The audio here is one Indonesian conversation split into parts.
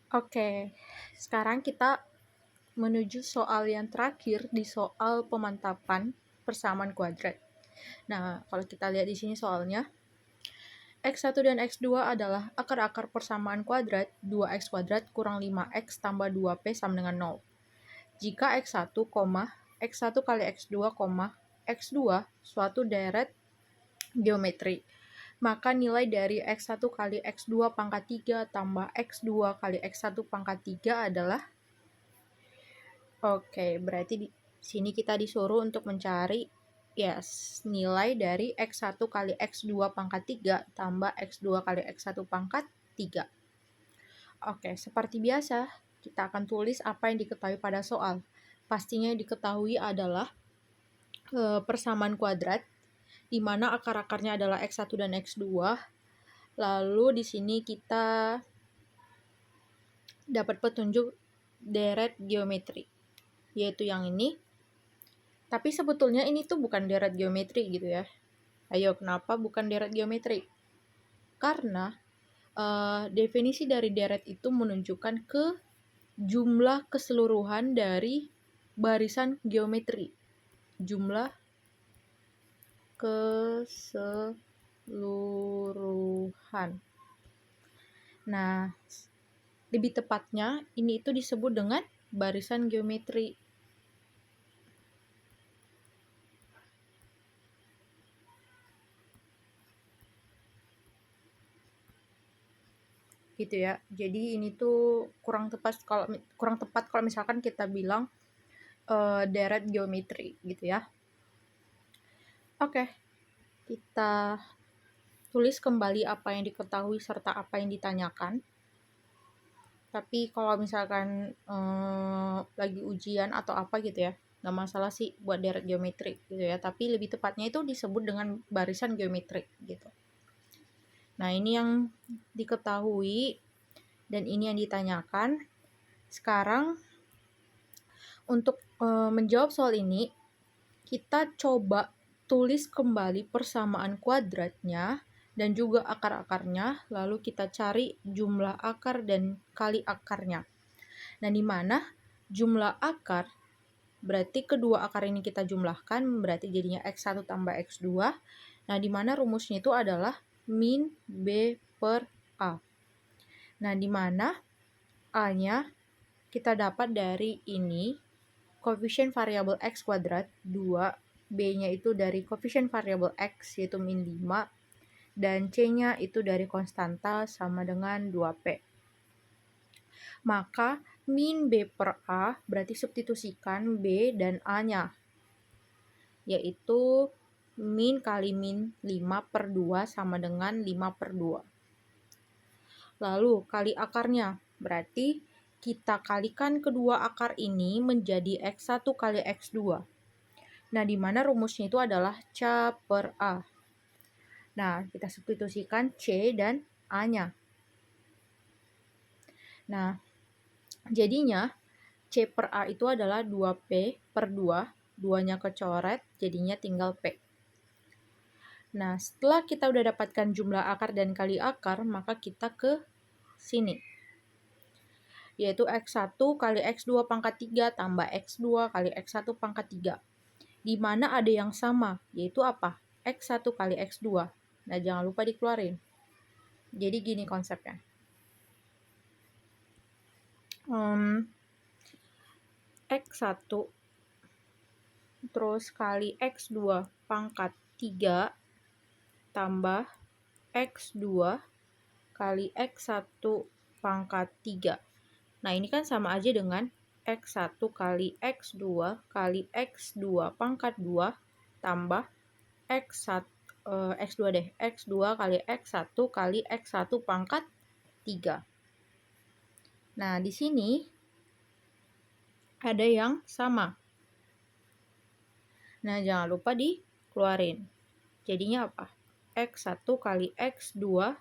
Oke, sekarang kita menuju soal yang terakhir di soal pemantapan persamaan kuadrat. Nah, kalau kita lihat di sini soalnya, X1 dan X2 adalah akar-akar persamaan kuadrat 2X kuadrat kurang 5X tambah 2P sama dengan 0. Jika X1, X1 kali X2, X2 suatu deret geometri, maka nilai dari X1 kali X2 pangkat 3 tambah X2 kali X1 pangkat 3 adalah berarti di sini kita disuruh untuk mencari nilai dari X1 kali X2 pangkat 3 tambah X2 kali X1 pangkat 3. Seperti biasa, kita akan tulis apa yang diketahui pada soal. Pastinya yang diketahui adalah persamaan kuadrat, di mana akar-akarnya adalah X1 dan X2. Lalu di sini kita dapat petunjuk deret geometri, yaitu yang ini. Tapi sebetulnya ini tuh bukan deret geometri gitu ya. Ayo, kenapa bukan deret geometri? Karena definisi dari deret itu menunjukkan ke jumlah keseluruhan dari barisan geometri. Jumlah keseluruhan. Nah, lebih tepatnya ini itu disebut dengan barisan geometri. Gitu ya. Jadi ini tuh kurang tepat kalau misalkan kita bilang deret geometri gitu ya. Kita tulis kembali apa yang diketahui serta apa yang ditanyakan. Tapi kalau misalkan lagi ujian atau apa gitu ya, nggak masalah sih buat deret geometri gitu ya. Tapi lebih tepatnya itu disebut dengan barisan geometri gitu. Nah, ini yang diketahui dan ini yang ditanyakan. Sekarang untuk menjawab soal ini, kita coba tulis kembali persamaan kuadratnya dan juga akar-akarnya, lalu kita cari jumlah akar dan kali akarnya. Nah, di mana jumlah akar berarti kedua akar ini kita jumlahkan, berarti jadinya X1 tambah X2. Nah, di mana rumusnya itu adalah min B per A. Nah, di mana A-nya kita dapat dari ini, koefisien variabel X kuadrat 2, B-nya itu dari koefisien variabel X yaitu min 5, dan C-nya itu dari konstanta sama dengan 2P. Maka min B per A berarti substitusikan B dan A-nya, yaitu min kali min 5 per 2 sama dengan 5 per 2. Lalu kali akarnya, berarti kita kalikan kedua akar ini menjadi X1 kali X2. Nah, di mana rumusnya itu adalah C per A. Nah, kita substitusikan C dan A-nya. Nah, jadinya C per A itu adalah 2P per 2. 2-nya kecoret, jadinya tinggal P. Nah, setelah kita udah dapatkan jumlah akar dan kali akar, maka kita ke sini, yaitu X1 kali X2 pangkat 3 tambah X2 kali X1 pangkat 3. Di mana ada yang sama, yaitu apa? X1 kali X2. Nah, jangan lupa dikeluarin. Jadi gini konsepnya. X1 terus kali X2 pangkat 3 tambah X2 kali X1 pangkat 3. Nah, ini kan sama aja dengan X1 kali X2 kali X2 pangkat 2 tambah X2 kali X1 kali X1 pangkat 3. Nah, di sini ada yang sama. Nah, jangan lupa dikeluarin. Jadinya apa? X1 kali X2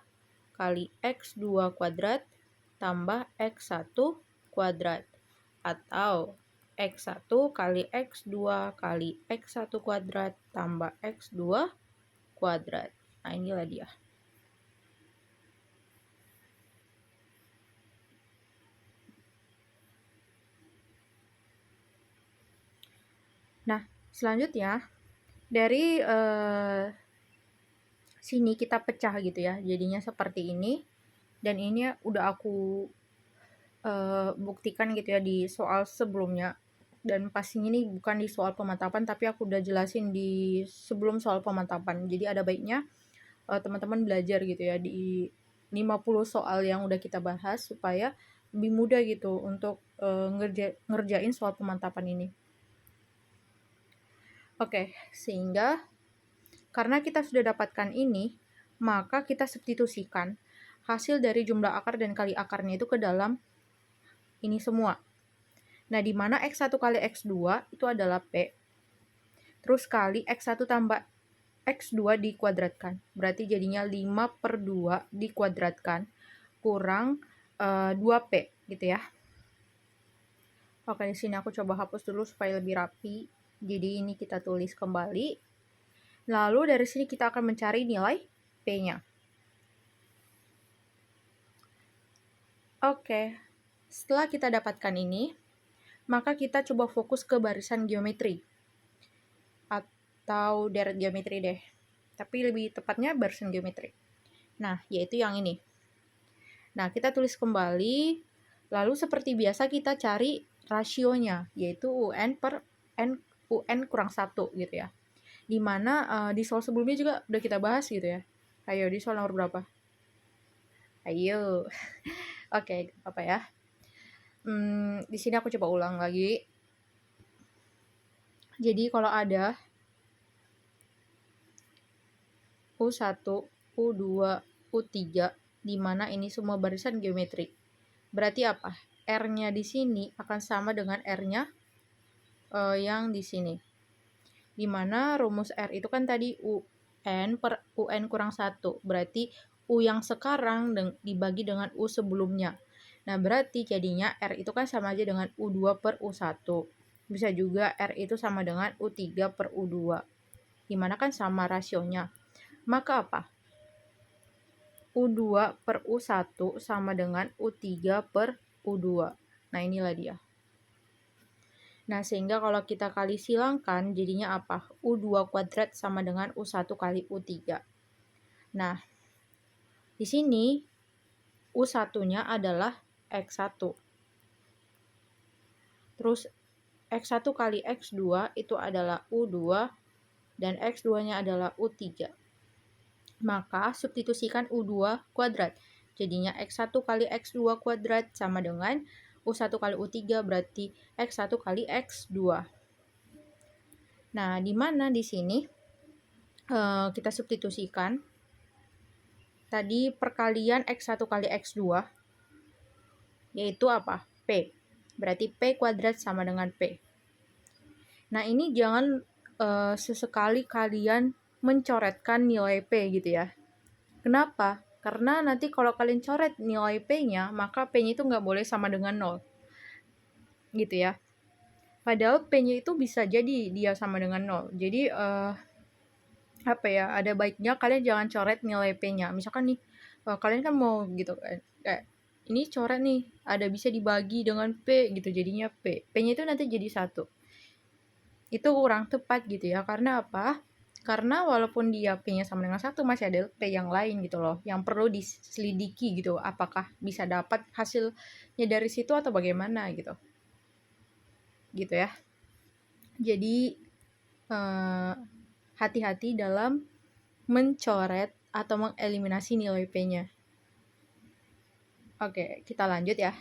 kali X2 kuadrat tambah X1 kuadrat. Atau X1 kali X2 kali X1 kuadrat tambah X2 kuadrat. Nah, inilah dia. Nah, selanjutnya dari sini kita pecah gitu ya, jadinya seperti ini. Dan ini udah aku buktikan gitu ya di soal sebelumnya. Dan pastinya ini bukan di soal pemantapan, tapi aku udah jelasin di sebelum soal pemantapan. Jadi ada baiknya teman-teman belajar gitu ya di 50 soal yang udah kita bahas supaya lebih mudah gitu untuk ngerjain soal pemantapan ini. Oke, sehingga karena kita sudah dapatkan ini, maka kita substitusikan hasil dari jumlah akar dan kali akarnya itu ke dalam ini semua. Nah, di mana X1 kali X2 itu adalah P, terus kali X1 tambah X2 dikuadratkan. Berarti jadinya 5/2 dikuadratkan kurang 2P gitu ya. Oke, di sini aku coba hapus dulu supaya lebih rapi. Jadi ini kita tulis kembali. Lalu dari sini kita akan mencari nilai P-nya. Oke, setelah kita dapatkan ini, maka kita coba fokus ke barisan geometri. Atau deret geometri deh. Tapi lebih tepatnya barisan geometri. Nah, yaitu yang ini. Nah, kita tulis kembali. Lalu seperti biasa kita cari rasionya, yaitu UN per UN kurang 1 gitu ya. Dimana di soal sebelumnya juga udah kita bahas gitu ya. Ayo, di soal nomor berapa? Ayo. Oke, apa ya? Di sini aku coba ulang lagi. Jadi kalau ada U1, U2, U3, di mana ini semua barisan geometri. Berarti apa? R-nya di sini akan sama dengan R-nya yang di sini. Di mana rumus R itu kan tadi UN per UN kurang 1. Berarti U yang sekarang dibagi dengan U sebelumnya. Nah, berarti jadinya R itu kan sama aja dengan U2 per U1. Bisa juga R itu sama dengan U3 per U2. Dimana kan sama rasionya. Maka apa? U2 per U1 sama dengan U3 per U2. Nah, inilah dia. Nah, sehingga kalau kita kali silangkan, jadinya apa? U2 kuadrat sama dengan U1 kali U3. Nah, di sini U1-nya adalah X1. Terus X1 kali X2 itu adalah U2 dan X2-nya adalah U3. Maka substitusikan U2 kuadrat. Jadinya X1 kali X2 kuadrat sama dengan U1 kali U3 berarti X1 kali X2. Nah, di mana di sini kita substitusikan tadi perkalian X1 kali X2 yaitu apa? P. Berarti P kuadrat sama dengan P. Nah, ini jangan sesekali kalian mencoretkan nilai P gitu ya. Kenapa? Karena nanti kalau kalian coret nilai P-nya, maka P-nya itu nggak boleh sama dengan 0. Gitu ya. Padahal P-nya itu bisa jadi dia sama dengan 0. Jadi, apa ya, ada baiknya kalian jangan coret nilai P-nya. Misalkan nih, kalian kan mau gitu kan, kayak ini coret nih, ada bisa dibagi dengan P gitu, jadinya P. P-nya itu nanti jadi 1. Itu kurang tepat gitu ya, karena apa? Karena walaupun dia P-nya sama dengan 1, masih ada P yang lain gitu loh, yang perlu diselidiki gitu, apakah bisa dapat hasilnya dari situ atau bagaimana gitu. Gitu ya. Jadi, hati-hati dalam mencoret atau mengeliminasi nilai P-nya. Oke, kita lanjut ya.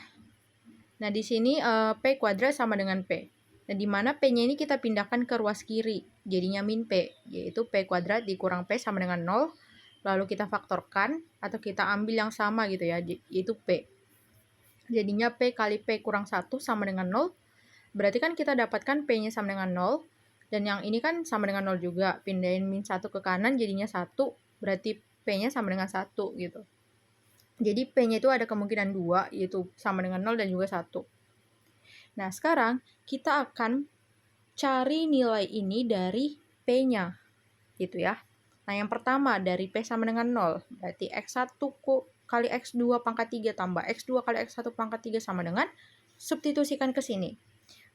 Nah, di sini P kuadrat sama dengan P. Nah, di mana P-nya ini kita pindahkan ke ruas kiri. Jadinya min P, yaitu P kuadrat dikurang P sama dengan 0. Lalu kita faktorkan, atau kita ambil yang sama gitu ya, yaitu P. Jadinya P kali P kurang 1 sama dengan 0. Berarti kan kita dapatkan P-nya sama dengan 0. Dan yang ini kan sama dengan 0 juga. Pindahin min 1 ke kanan jadinya 1. Berarti P-nya sama dengan 1 gitu. Jadi P-nya itu ada kemungkinan 2, yaitu sama dengan 0 dan juga 1. Nah, sekarang kita akan cari nilai ini dari P-nya. Gitu ya. Nah, yang pertama dari P sama dengan 0. Berarti X1 kali X2 pangkat 3 tambah X2 kali X1 pangkat 3 sama dengan, substitusikan ke sini.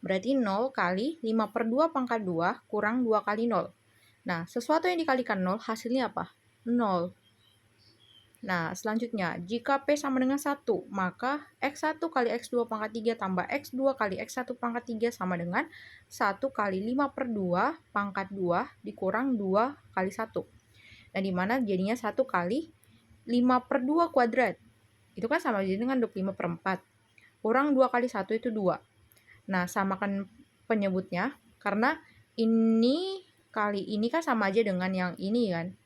Berarti 0 kali 5/2 pangkat 2 kurang 2 kali 0. Nah, sesuatu yang dikalikan 0 hasilnya apa? 0. Nah, selanjutnya, jika P sama dengan 1, maka X1 kali X2 pangkat 3 tambah X2 kali X1 pangkat 3 sama dengan 1 kali 5/2 pangkat 2 dikurang 2 kali 1. Nah, dimana jadinya 1 kali 5/2 kuadrat. Itu kan sama jadi dengan 25/4. Kurang 2 kali 1 itu 2. Nah, samakan penyebutnya, karena ini kali ini kan sama aja dengan yang ini kan.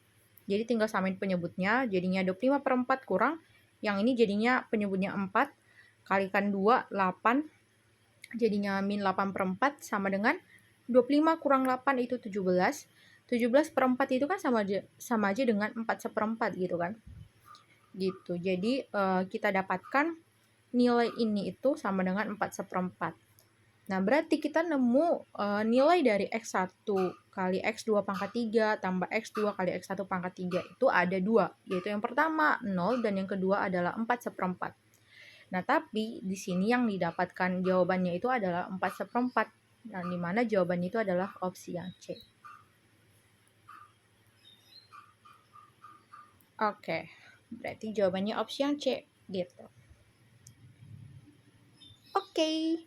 Jadi tinggal samain penyebutnya, jadinya 25/4 kurang, yang ini jadinya penyebutnya 4, kalikan 2, 8, jadinya min 8/4 sama dengan 25 kurang 8 itu 17. 17/4 itu kan sama aja dengan 4/4 gitu kan. Gitu. Jadi kita dapatkan nilai ini itu sama dengan 4/4. Nah, berarti kita nemu nilai dari X1 kali X2 pangkat 3 tambah X2 kali X1 pangkat 3 itu ada 2, yaitu yang pertama 0 dan yang kedua adalah 4/4. Nah, tapi di sini yang didapatkan jawabannya itu adalah 4/4, dan di mana jawabannya itu adalah opsi yang C. Oke, berarti jawabannya opsi yang C, gitu. Oke.